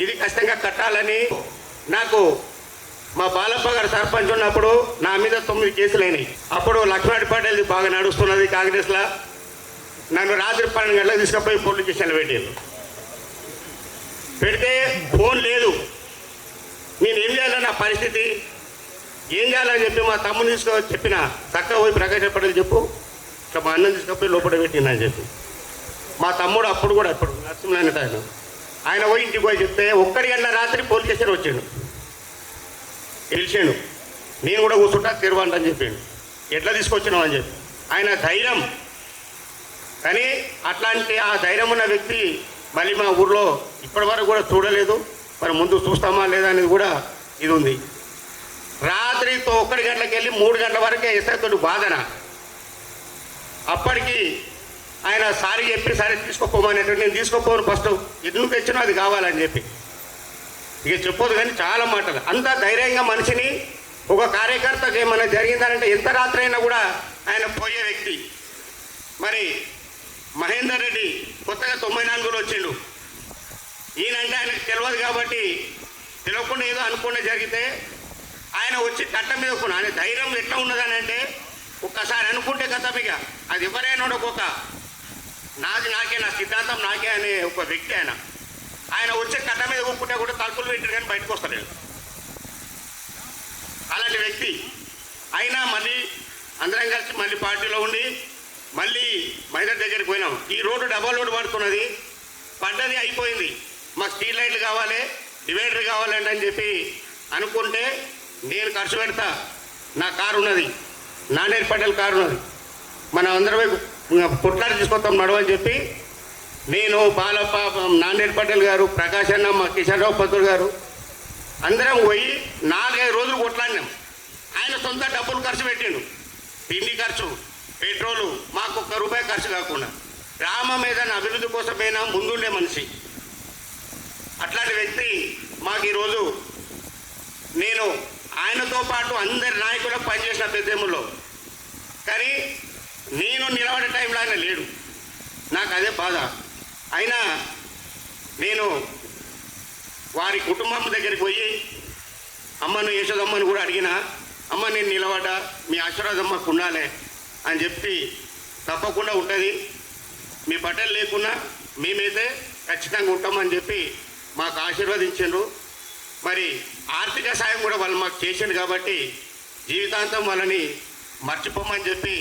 ఇది ఖచ్చితంగా కట్టాలని నాకు మా బాలప్ప గారు సర్పంచ్ ఉన్నప్పుడు నా మీద 9 కేసులు అయినాయి. అప్పుడు లక్ష్మణ్ పటేల్ బాగా నడుస్తున్నది కాంగ్రెస్లో. నన్ను రాత్రి 12 గంటలకు తీసుకుపోయి పోలీస్ స్టేషన్లో పెడితే ఫోన్ లేదు. నేను ఏం చేయాలని నా పరిస్థితి ఏం చేయాలని చెప్పి మా తమ్ముని చెప్పిన చక్కగా పోయి ప్రకాశ్ పటేల్ చెప్పు ఇట్లా మా అన్నం తీసుకుపోయి లోపల పెట్టిందని చెప్పి మా తమ్ముడు అప్పుడు కూడా ఇప్పుడు నరసింహనారాయణ ఆయన పోయి ఇంటికి పోయి చెప్తే 1 గంటల రాత్రి పోలీస్ స్టేషన్ వచ్చాడు. పిలిచాడు. నేను కూడా కూర్చుంటా తిరవండి అని చెప్పాడు. ఎట్లా తీసుకొచ్చినావు అని చెప్పి ఆయన ధైర్యం. కానీ అట్లాంటి ఆ ధైర్యం ఉన్న వ్యక్తి మళ్ళీ మా ఊర్లో ఇప్పటి వరకు కూడా చూడలేదు. మరి ముందు చూస్తామా లేదా అనేది కూడా ఇది ఉంది. రాత్రి 1 గంటలకు వెళ్ళి 3 గంటల వరకే ఎస్ఐతో బాధన. అప్పటికి ఆయన సారీ చెప్పి సరే తీసుకోపోమనేటువంటి నేను తీసుకోపోను ఫస్ట్ ఎందుకు తెచ్చినా అది కావాలని చెప్పి ఇక చెప్పొద్దు. కానీ చాలా మాటలు అంత ధైర్యంగా మనిషిని ఒక కార్యకర్తకి ఏమైనా జరిగిందంటే ఎంత రాత్రి అయినా కూడా ఆయన పోయే వ్యక్తి. మరి మహేందర్ రెడ్డి కొత్తగా 94లో వచ్చిండు. ఈయనంటే ఆయనకు తెలియదు కాబట్టి తెలియకుండా ఏదో అనుకునే జరిగితే ఆయన వచ్చి కట్ట మీద ఒప్పుకున్నా. ఆయన ధైర్యం ఎట్లా ఉన్నదని అంటే ఒక్కసారి అనుకుంటే కదా ఇక అది ఎవరైనా ఒక్కొక్క నాకే నా సిద్ధాంతం నాకే అనే ఒక వ్యక్తి ఆయన వచ్చే కట్ట మీద ఒప్పుకుంటే కూడా తలుపులు పెట్టారు కానీ బయటకు వస్తలేదు. అలాంటి వ్యక్తి అయినా మళ్ళీ అందరం కలిసి మళ్ళీ పార్టీలో ఉండి మళ్ళీ మైదర్ దగ్గరికి పోయినాం. ఈ రోడ్డు డబల్ రోడ్డు పడుతున్నది పడ్డది అయిపోయింది. మాకు స్ట్రీట్ లైట్లు కావాలి డివైడర్ కావాలండి అని చెప్పి అనుకుంటే నేను ఖర్చు పెడతా నా కారు ఉన్నది నానేరు పటేల్ కారు ఉన్నది మనం అందరం కొట్లాడి తీసుకొస్తాం నడవని చెప్పి నేను బాలప్ప నానేరు పటేల్ గారు ప్రకాశ్ అన్న మా కిషన్ రావు పంతులు గారు అందరం పోయి 4-5 రోజులు కొట్లాడినాం. ఆయన సొంత డబ్బులు ఖర్చు పెట్టిండు. తిండి ఖర్చు పెట్రోలు మాకు ₹1 ఖర్చు కాకుండా రామ మీద అభివృద్ధి కోసమైనా ముందుండే మనిషి. అట్లాంటి వ్యక్తి మాకు ఈరోజు నేను ఆయనతో పాటు అందరి నాయకులకు పనిచేసిన పెద్దేముల్లో కానీ నేను నిలబడే టైంలో ఆయన లేడు. నాకు అదే బాధ. అయినా నేను వారి కుటుంబం దగ్గరికి పోయి అమ్మను యశోదమ్మను కూడా అడిగిన అమ్మ నేను నిలబడ్డా మీ ఆశీర్వాదం మాకు ఉండాలి అని చెప్పి తప్పకుండా ఉంటుంది మీ పటేల్ లేకున్నా మేమైతే ఖచ్చితంగా ఉంటామని చెప్పి మాకు ఆశీర్వదించారు. మరి ఆర్థిక సాయం కూడా వాళ్ళు మాకు చేసిండు కాబట్టి జీవితాంతం వాళ్ళని మర్చిపోమని చెప్పి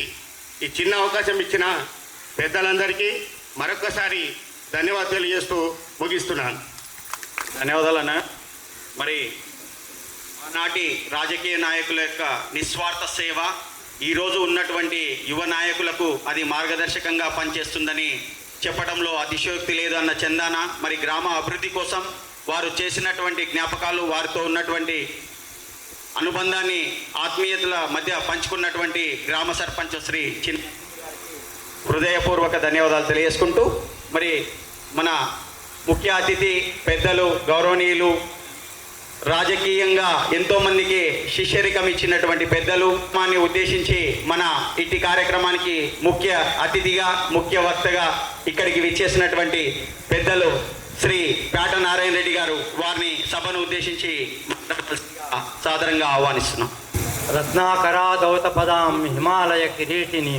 ఈ చిన్న అవకాశం ఇచ్చిన పెద్దలందరికీ మరొకసారి ధన్యవాదాలు తెలియజేస్తూ ముగిస్తున్నాను. ధన్యవాదాలు అన్న. మరి ఆనాటి రాజకీయ నాయకుల యొక్క నిస్వార్థ సేవ ఈరోజు ఉన్నటువంటి యువ నాయకులకు అది మార్గదర్శకంగా పనిచేస్తుందని చెప్పడంలో అతిశయోక్తి లేదు అన్న చందాన. మరి గ్రామ అభివృద్ధి కోసం వారు చేసినటువంటి జ్ఞాపకాలు వారితో ఉన్నటువంటి అనుబంధాన్ని ఆత్మీయతల మధ్య పంచుకున్నటువంటి గ్రామ సర్పంచ్ శ్రీ చిన్న హృదయపూర్వక ధన్యవాదాలు తెలియజేసుకుంటూ మరి మన ముఖ్య అతిథి పెద్దలు గౌరవనీయులు రాజకీయంగా ఎంతోమందికి శిష్యరికం ఇచ్చినటువంటి పెద్దలు మాన్ని ఉద్దేశించి మన ఇట్టి కార్యక్రమానికి ముఖ్య అతిథిగా ముఖ్య వక్తగా ఇక్కడికి విచ్చేసినటువంటి పెద్దలు శ్రీ పేట నారాయణ రెడ్డి గారు వారిని సభను ఉద్దేశించి సాదరంగా ఆహ్వానిస్తున్నాం. రత్నాకరా దౌత పదాం హిమాలయ కిరీటిని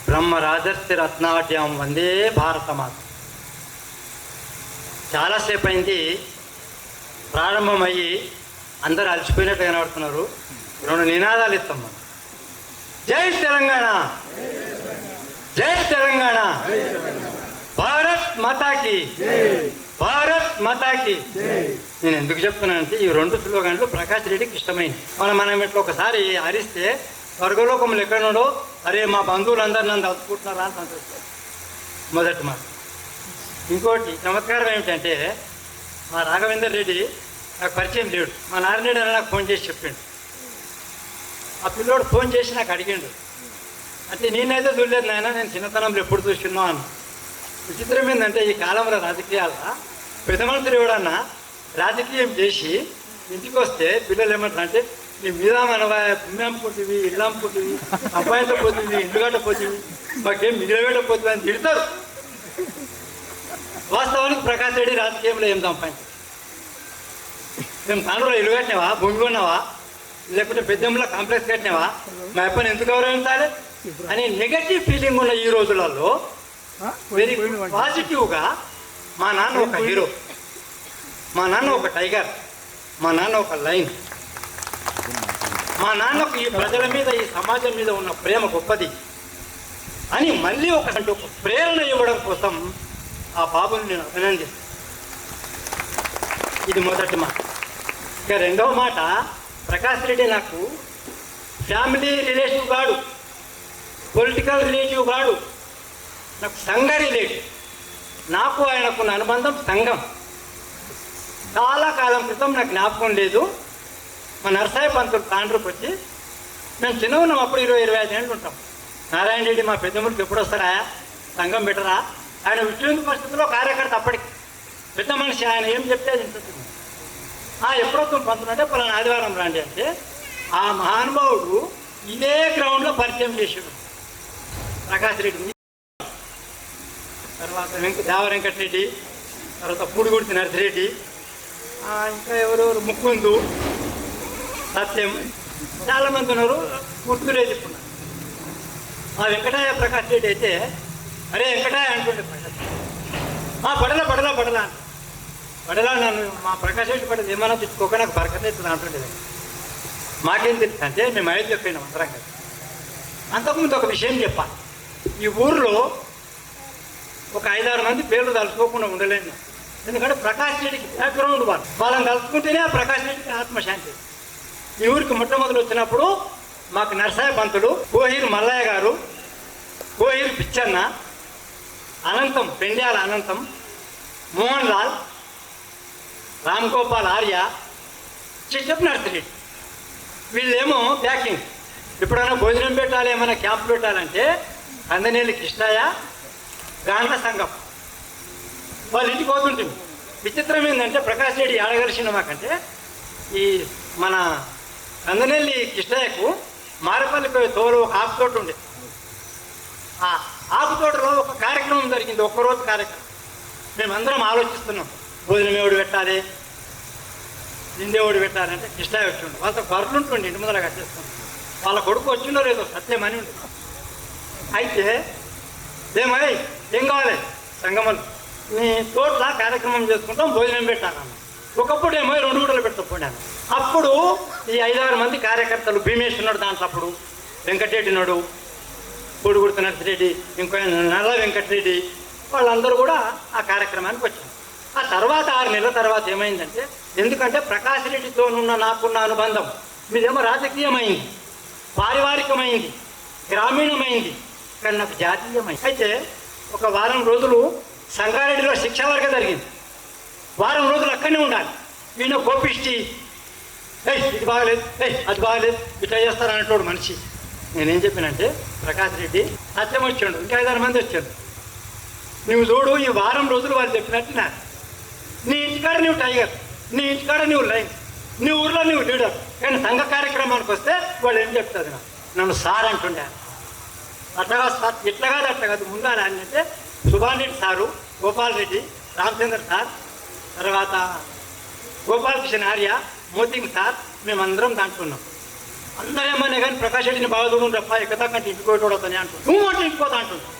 బ్రహ్మరాజర్షి రత్నాట్యం వందే భారతమాత. చాలాసేపు అయింది ప్రారంభమయ్యి అందరూ అలసిపోయినట్టు కనబడుతున్నారు. 2 నినాదాలు ఇస్తాం మనం. జై తెలంగాణ, జై తెలంగాణ, భారత్ మాతాకి, భారత్ మాతాకి. నేను ఎందుకు చెప్తున్నానంటే ఈ 2 స్లోగన్లు ప్రకాష్ రెడ్డికి ఇష్టమైంది. మనం ఇట్లా ఒకసారి హరిస్తే స్వర్గలోకంలో ఎక్కడున్నాడో అరే మా బంధువులందరూ నన్ను తలుచుకుంటున్నారా అని సంతోషిస్తారు. మొదటి మాట. ఇంకోటి చమత్కారం ఏమిటంటే మా రాఘవేందర్ రెడ్డి నాకు పరిచయం లేడు. మా నారాయణ రెడ్డి నాకు ఫోన్ చేసి చెప్పిండు. ఆ పిల్లోడు ఫోన్ చేసి నాకు అడిగిండు. అంటే నేనైతే చూడలేదు నాయన, నేను చిన్నతనంలో ఎప్పుడు చూస్తున్నావు అని. విచిత్రం ఏంటంటే ఈ కాలంలో రాజకీయాల్లో పెద్ద మనుషులు ఎవడన్నా రాజకీయం చేసి ఇంటికి వస్తే పిల్లలు ఏమంటారు అంటే నీ మీద మన భూమి అమ్ముకుంటుంది, ఇల్లు అమ్ముకుంటుంది, అబ్బాయితో పోతుంది, ఇల్లు కట్టపోతుంది, మాకేం మిగిలిపెట్టపోతుంది అని తిడతారు. వాస్తవానికి ప్రకాష్ రెడ్డి రాజకీయంలో ఏం సంపాదించారు. మేము తాండ్రులో ఇల్లు కట్టినావా, భూమి కొన్నావా, లేకపోతే పెద్దమ్మలో కాంప్లెక్స్ కట్టినావా, మా అప్పని ఎందుకు గౌరవించాలి అని నెగటివ్ ఫీలింగ్ ఉన్న ఈ రోజులలో వెరీ పాజిటివ్గా మా నాన్న ఒక హీరో, మా నాన్న ఒక టైగర్, మా నాన్న ఒక లైన్, మా నాన్నకు ఈ ప్రజల మీద ఈ సమాజం మీద ఉన్న ప్రేమ గొప్పది అని మళ్ళీ ఒక ప్రేరణ ఇవ్వడం కోసం ఆ బాబుని నేను అభినందిస్తాను. ఇది మొదటి మాట. ఇక రెండవ మాట, ప్రకాష్ రెడ్డి నాకు ఫ్యామిలీ రిలేటివ్ కాడు, పొలిటికల్ రిలేటివ్ కాడు, నాకు సంఘ రిలేటివ్. నాకు ఆయనకున్న అనుబంధం సంఘం. చాలా కాలం క్రితం నాకు జ్ఞాపకం లేదు, మా నరసాయి పంతులు తాండ్రుకు వచ్చి మేము చిన్న ఉన్నాం, అప్పుడు 20-25 ఏళ్ళు ఉంటాం. నారాయణ రెడ్డి మా పెద్దమ్మడికి ఎప్పుడు వస్తారా, సంఘం పెట్టరా, ఆయన విశ్లేందు పరిస్థితిలో కార్యకర్త, అప్పటికి పెద్ద మనిషి, ఆయన ఏం చెప్తే అది ఇంటుంది. ఎప్పుడొస్తాం పంతులు అంటే పలానా ఆదివారం రండి అంటే ఆ మహానుభావుడు ఇదే గ్రౌండ్లో పరిచయం చేసాడు ప్రకాష్ రెడ్డిని. తర్వాత దేవ వెంకటరెడ్డి, తర్వాత పూడిగుర్తి నర్సిరెడ్డి, ఇంకా ఎవరెవరు ముక్కుందు, సత్యం, చాలామంది ఉన్నారు, గుర్తులేదు ఇప్పుడు. ఆ వెంకటయ్య ప్రకాష్ రెడ్డి అయితే అరే వెంకటయ్య అంటుండే, పడలా పడలా పడలా అని. పడలా నన్ను మా ప్రకాష్ రెడ్డి పడేది ఏమన్నా తెచ్చుకోక నాకు బరకత అవుతుంది అంటుండేది. మాకేం తెలుసు అంటే మేము అయోధ్య పోయినాం అందరం కదా. అంతకుముందు ఒక విషయం చెప్పాలి, ఈ ఊర్లో ఒక 5-6 మంది పేర్లు తలుచుకోకుండా ఉండలేను. ఎందుకంటే ప్రకాష్ రెడ్డికి బ్యాక్గ్రౌండ్ వాళ్ళని తలుచుకుంటేనే ఆ ప్రకాష్ రెడ్డికి ఆత్మశాంతి. ఈ ఊరికి మొట్టమొదలు వచ్చినప్పుడు మాకు నరసాయ పంతులు, కోహీర్ మల్లయ్య గారు, కోహీర్ పిచ్చన్న, అనంతం పెండ్యాల అనంతం, మోహన్ లాల్, రామ్ గోపాల్ ఆర్య, చిట్టప్ నర్సిరెడ్డి, వీళ్ళేమో బ్యాకింగ్. ఎప్పుడైనా భోజనం పెట్టాలి, ఏమైనా క్యాంప్ పెట్టాలంటే కందనేలి కృష్ణయ్య, గాండ్ల సంఘం వాళ్ళ ఇంటికి పోతుంటుంది. విచిత్రం ఏంటంటే ప్రకాష్ రెడ్డి ఆడగలిసిన మాకంటే ఈ మన కందనేలి కృష్ణయ్యకు మారపల్లి తోలు ఒక ఆకుతోట ఉండే, ఆ ఆకుతోటలో ఒక కార్యక్రమం జరిగింది, ఒక్కరోజు కార్యక్రమం. మేమందరం ఆలోచిస్తున్నాం, భోజనం ఎవడు పెట్టాలి, నిందేవుడు పెట్టాలంటే కృష్ణయ్య వచ్చి ఉండే, వాళ్ళతో బర్రెలు ఉంటుండే, ఇంటి ముందర కట్టేస్తున్నాం. వాళ్ళ కొడుకు వచ్చిండో లేదో సత్యం అని ఉండే. అయితే ఏమై ఏం కావాలి సంగమలు, నీ తోటలా కార్యక్రమం చేసుకుంటాం, భోజనం పెట్టాలన్న. ఒకప్పుడు ఏమో 2 గుంటలు పెట్టకపోయాను. అప్పుడు ఈ 5-6 మంది కార్యకర్తలు, భీమేష్ ఉన్నాడు దాంట్లో, అప్పుడు వెంకటరెడ్డి ఉన్నాడు, పూడిగుర్తి నర్సిరెడ్డి, ఇంకో నల్ల వెంకటరెడ్డి, వాళ్ళందరూ కూడా ఆ కార్యక్రమానికి వచ్చారు. ఆ తర్వాత 6 నెలల తర్వాత ఏమైందంటే, ఎందుకంటే ప్రకాష్ రెడ్డితోనున్న నాకున్న అనుబంధం మీదేమో రాజకీయమైంది, పారివారికమైంది, గ్రామీణమైంది, కానీ నాకు జాతీయమైంది. అయితే ఒక వారం రోజులు సంగారెడ్డిలో శిక్షా వర్గ జరిగింది. వారం రోజులు అక్కడనే ఉండాలి. ఈయన కోపిష్టి, ఇది బాగలేదు, అది బాగలేదు, ఇట్లా చేస్తారన్నట్టు మనిషి. నేనేం చెప్పానంటే, ప్రకాష్ రెడ్డి సత్యం వచ్చాడు, ఇంకా 5-6 మంది వచ్చాడు, నువ్వు చూడు ఈ వారం రోజులు వాళ్ళు చెప్పినట్టు నా నీ ఇంటికాడ నువ్వు టైగర్, నీ ఇంటికాడ నువ్వు లైన్, నీ ఊర్లో నువ్వు లీడర్, కానీ సంఘ కార్యక్రమానికి వస్తే వాళ్ళు ఏం చెప్తుంది, నన్ను సార్ అంటుండే. అట్లా సార్, ఇట్లా కాదు అట్లా కాదు, ముందాలి అని అంటే సుభాన్ రెడ్డి సారు, గోపాల్ రెడ్డి, రామచంద్ర సార్, తర్వాత గోపాలకృష్ణ ఆర్య, మోతింగ్ సార్, మేమందరం దాంట్లో ఉన్నాం. అందరేమన్నా కానీ ప్రకాష్ రెడ్డిని బాగా చూడండి తప్ప ఎక్కదా కంటే ఇంటికోటి అవుతానే అంటున్నాం, నువ్వు అంటే ఇంటిపోతా అంటున్నాం.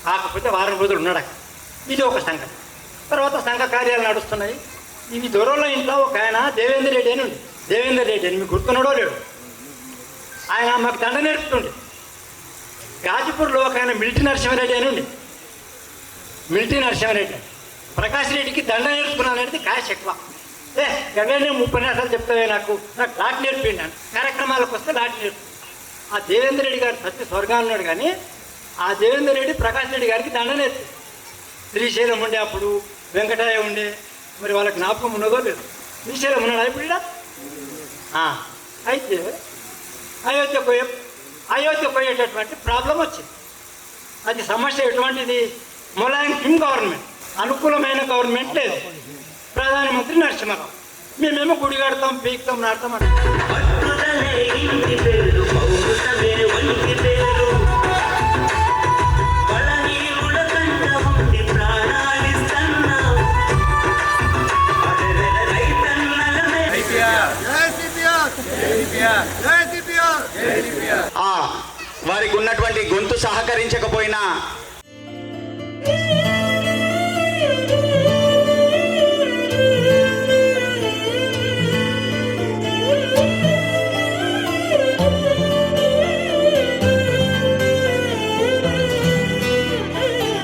కాకపోతే వారం రోజులు ఉన్నాడు. ఇది ఒక సంఘం. తర్వాత సంఘ కార్యాలు నడుస్తున్నాయి. ఇవి దొరల ఇంట్లో ఒక ఆయన దేవేందర్ రెడ్డి అని ఉంది, దేవేందర్ రెడ్డి అని మీకు గుర్తున్నాడో లేడు, ఆయన మాకు దండ నేర్పుతుండే. గాజీపూర్లో ఒక ఆయన మిలిటరీ నరసింహారెడ్డి అని ఉండి, మిలిటరీ నరసింహారెడ్డి ప్రకాష్ రెడ్డికి దండ నేర్చుకున్నాననేది కాయస్ ఎక్కువ. ఎవరైనా 30 నిమిషాలు చెప్తావే, నాకు లాటి నేర్పిండి అని. కార్యక్రమాలకు వస్తే లాటి నేర్పు. ఆ దేవేందర్ రెడ్డి గారు సత్య స్వర్గాన్ని ఉన్నాడు, కానీ ఆ దేవేందర్ రెడ్డి ప్రకాష్ రెడ్డి గారికి దండ నేర్పి. శ్రీశైలం ఉండే అప్పుడు, వెంకటయ్య ఉండే, మరి వాళ్ళకి జ్ఞాపకం ఉన్నదో లేదు. శ్రీశైలం ఉన్నాడు ఇప్పుడు. అయితే అయోధ్య పోయేటటువంటి ప్రాబ్లం వచ్చింది. అది సమస్య ఎటువంటిది, ములాయం కిమ్ గవర్నమెంట్, అనుకూలమైన గవర్నమెంట్ లేదు, ప్రధానమంత్రి నరసింహారావు. మేమేమో గుడి కడతాం, పీకుతాం, నాడతాం అంటే ఆ వారికి ఉన్నటువంటి గొంతు సహకరించకపోయినా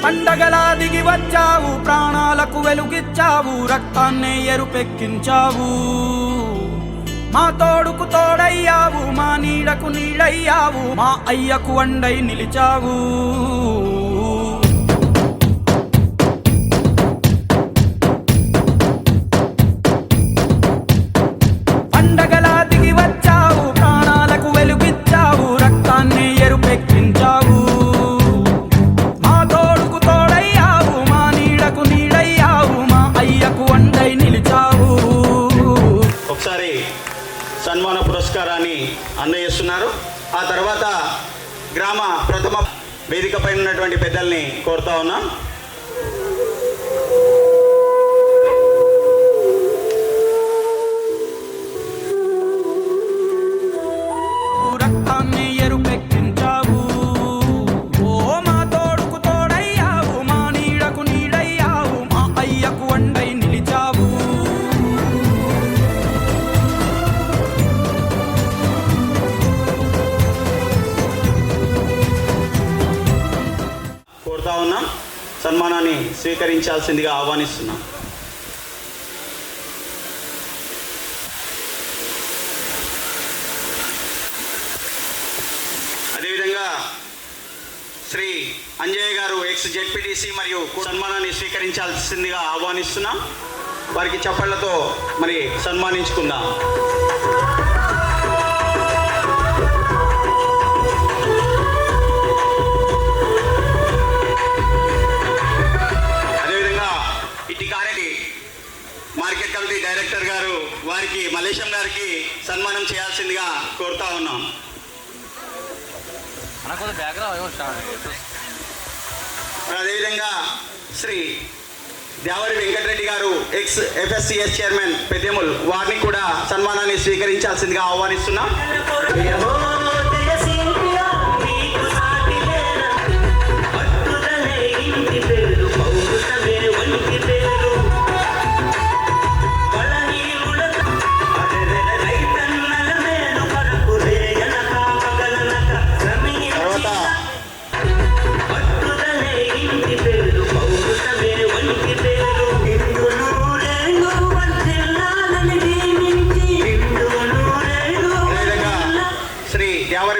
పండగలా దిగి వచ్చావు, ప్రాణాలకు వెలుగిచ్చావు, రక్తాన్నే ఎరుపెక్కించావు. మా తోడుకు తోడయ్యావు, మా నీడకు నీడయ్యావు, మా అయ్యకు అండై నిలిచావు. పండగలా దిగి వచ్చావు, ప్రాణాలకు వెలుగిచ్చావు, రక్తాన్నే ఎరుపెక్కించావు. మా తోడుకు తోడయ్యావు, మా నీడకు నీడయ్యావు, మా అయ్యకు అండై నిలిచావు. ఒకసారి సన్మాన పురస్కారాన్ని అందజేస్తున్నారు. ఆ తర్వాత గ్రామ ప్రథమ వేదికపై ఉన్నటువంటి పెద్దల్ని కోరుతా ఉన్నాం. రక్తాన్ని ఎరుపెక్కించావు. ఓ మా తోడుకు తోడయ్యావు, మా నీడకు నీడయ్యావు, మా అయ్యకు అండై నిలిచావు. కోరుతా ఉన్నాం. సన్మానాన్ని స్వీకరించాల్సిందిగా ఆహ్వానిస్తున్నాం. అదేవిధంగా శ్రీ అంజయ్య గారు ఎక్స్ జెడ్పీటీసీ మరియు సన్మానాన్ని స్వీకరించాల్సిందిగా ఆహ్వానిస్తున్నాం. వారికి చప్పళ్లతో మరి సన్మానించుకుందాం. అదేవిధంగా ఇటు కారెడ్డి మార్కెట్ కమిటీ డైరెక్టర్ గారు వారికి మల్లేశం గారికి సన్మానం చేయాల్సిందిగా కోరుతా ఉన్నాం. అదేవిధంగా శ్రీ దేవరి వెంకటరెడ్డి గారు ఎక్స్ ఎఫ్ఎస్సిఎస్ చైర్మన్ పెద్దెముల్ వారిని కూడా సన్మానాన్ని స్వీకరించాల్సిందిగా ఆహ్వానిస్తున్నాం.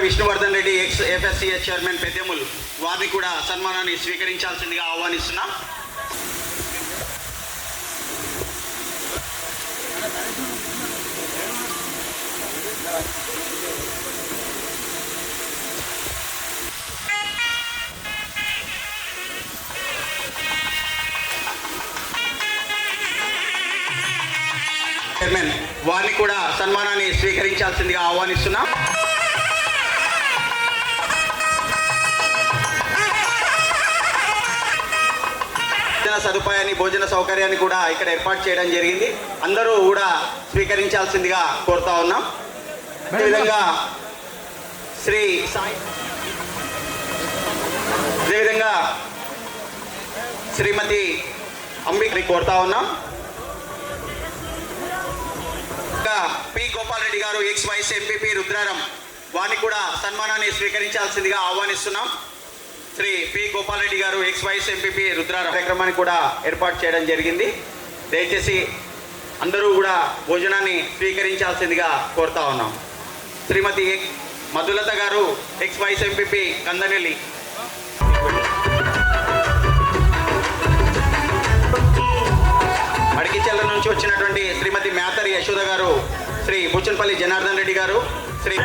Vishnuvardhan Reddy X FSCS chairman Peddemul వారిని కూడా సన్మానాన్ని స్వీకరించాల్సిందిగా ఆహ్వానిస్తున్నాం. చైర్మన్ వారిని కూడా సన్మానాన్ని స్వీకరించాల్సిందిగా ఆహ్వానిస్తున్నాం. సదుపాయాన్ని భోజన సౌకర్యాన్ని కూడా ఇక్కడ ఏర్పాటు చేయడం జరిగింది. అందరూ కూడా స్వీకరించాల్సిందిగా కోరుతా ఉన్నాం. అదేవిధంగా శ్రీ సాయి అదేవిధంగా శ్రీమతి అంబికని కోరుతా ఉన్నాం. ఇంకా పి గోపాల్ రెడ్డి గారు ఎక్స్ వైస్ ఎంపీపీ రుద్రారం వారిని కూడా సన్మానాన్ని స్వీకరించాల్సిందిగా ఆహ్వానిస్తున్నాం. శ్రీ పి గోపాల్ రెడ్డి గారు ఎక్స్ వైస్ ఎంపీపీ రుద్రారం కార్యక్రమాన్ని కూడా ఏర్పాటు చేయడం జరిగింది. దయచేసి అందరూ కూడా భోజనాన్ని స్వీకరించాల్సిందిగా కోరుతా ఉన్నాం. శ్రీమతి మధులత గారు ఎక్స్ వైస్ ఎంపీపీ కందనెల్లి అడిగిచెల్ల నుంచి వచ్చినటువంటి శ్రీమతి మేతరి యశోద గారు, శ్రీ బుచ్చన్పల్లి జనార్దన్ రెడ్డి గారు, శ్రీ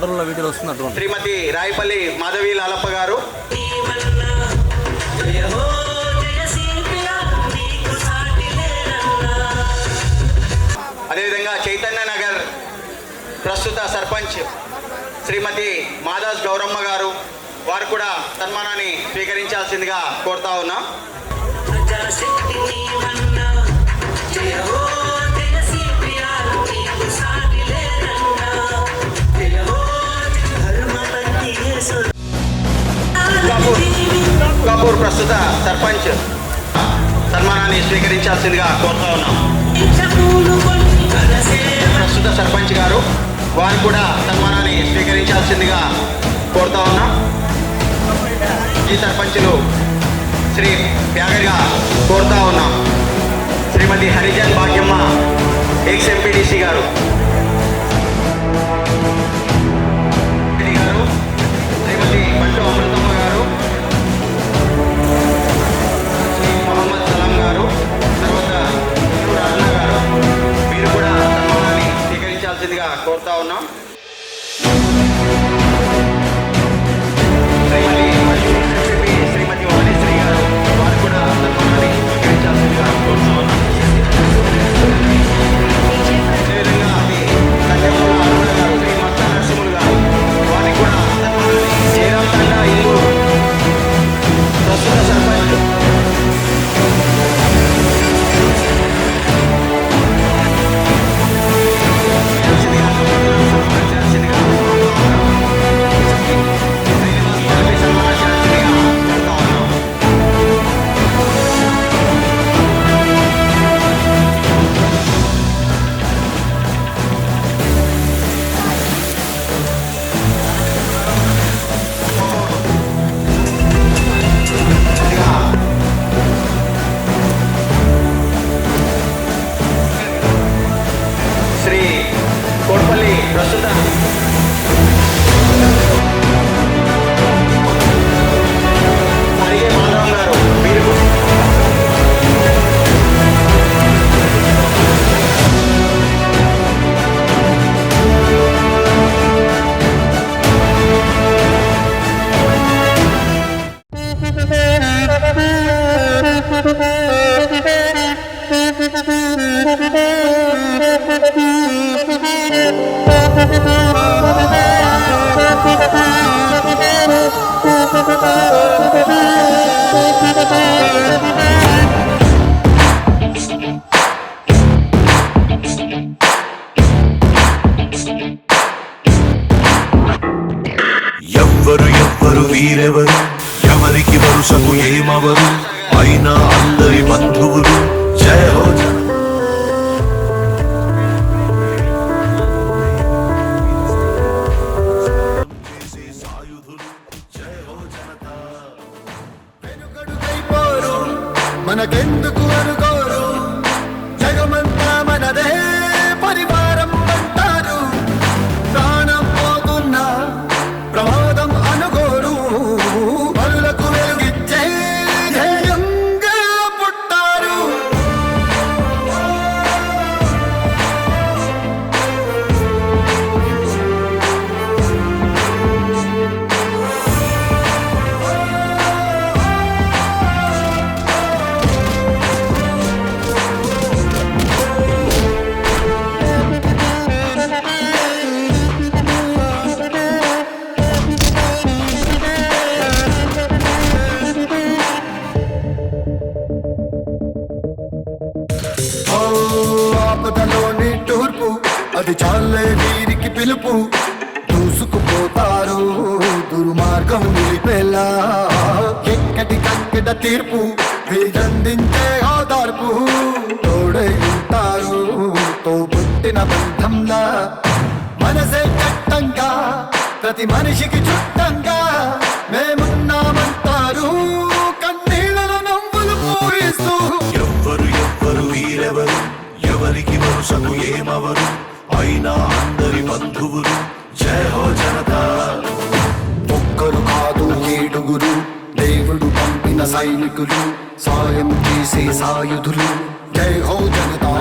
మోడల్లో వీడియోలు వస్తున్నట్టు శ్రీమతి రాయపల్లి మాధవి లాలప్ప గారు, అదేవిధంగా చైతన్య నగర్ ప్రస్తుత సర్పంచ్ శ్రీమతి మాదాస్ గౌరమ్మ గారు, వారు కూడా సన్మానాన్ని స్వీకరించాల్సిందిగా కోరుతా ఉన్నాం. కాపూర్ ప్రస్తుత సర్పంచ్ సన్మానాన్ని స్వీకరించాల్సిందిగా కోరుతా ఉన్నాం. ప్రస్తుత సర్పంచ్ గారు, వారు కూడా సన్మానాన్ని స్వీకరించాల్సిందిగా కోరుతా ఉన్నాం. ఈ సర్పంచులు శ్రీ ప్యాగర్గా కోరుతా ఉన్నాం. శ్రీమతి హరిజన్ భాగ్యమ్మ ఎక్స్ ఎంపీడీసీ గారు, శ్రీమతి బంటు అమృతమ్మ గారు, శ్రీ మొహమ్మద్ సలాం గారు, తర్వాత అరుణ గారు, మీరు కూడా సన్మానాన్ని స్వీకరించాల్సిందిగా కోరుతా ఉన్నాం. శ్రీమతి వాణిశ్రీ గారు, వారు కూడా సన్మానాన్ని స్వీకరించాల్సిందిగా కోరుతా ఉన్నాం. అదేవిధంగా కన్యమూల అరుణ గారు, శ్రీ మత్త నరసింహులు గారు, వారికి కూడా సన్మానాన్ని జయరామతంగా ఇల్లు ప్రస్తుత సర్పంచ్ శ్రీ కోట్పల్లి ప్రస్తుత అడిగే మాధవం గారు, వీరు ఎవ్వరు వీరెవరు, ఎవరికి వరుసకు ఏమవరు, అయినా అందరి బంధువులు. జయ హో మనకెందుకు అనుకోరు, జగమంతా మనదే పరివారం అంటారు. ప్రాణం పోతున్నా ప్రమాదం అనుకోరు, పరులకు వెలుగిచ్చే ధ్యేయంగా పుట్టారు. ఆపదలోని తూర్పు, అది చాలే వీరికి పిలుపు. దూసుకుపోతారు దుర్మార్గం నిలిపేలా, ఎక్కడికక్కడ తీర్పు వీరందించే ఓదార్పు. తోడై ఉంటారు తోబుట్టిన బంధంలా, మనసే చట్టంగా ప్రతి మనిషికి చుట్టంగా మేమున్నామంటారు. కన్నీళ్ళను నవ్వులు పూరిస్తూ ఎవ్వరు వీరెవరు, ఎవరికి వరుసకు ఏమవరు, అయినా అందరి బంధువులు. జయ హో జనతా. ఒక్కరు కాదు ఏడుగురు, దేవుడు పంపిన సైనికులు, సాయం చేసే సాయుధులు. జై హో జనతా.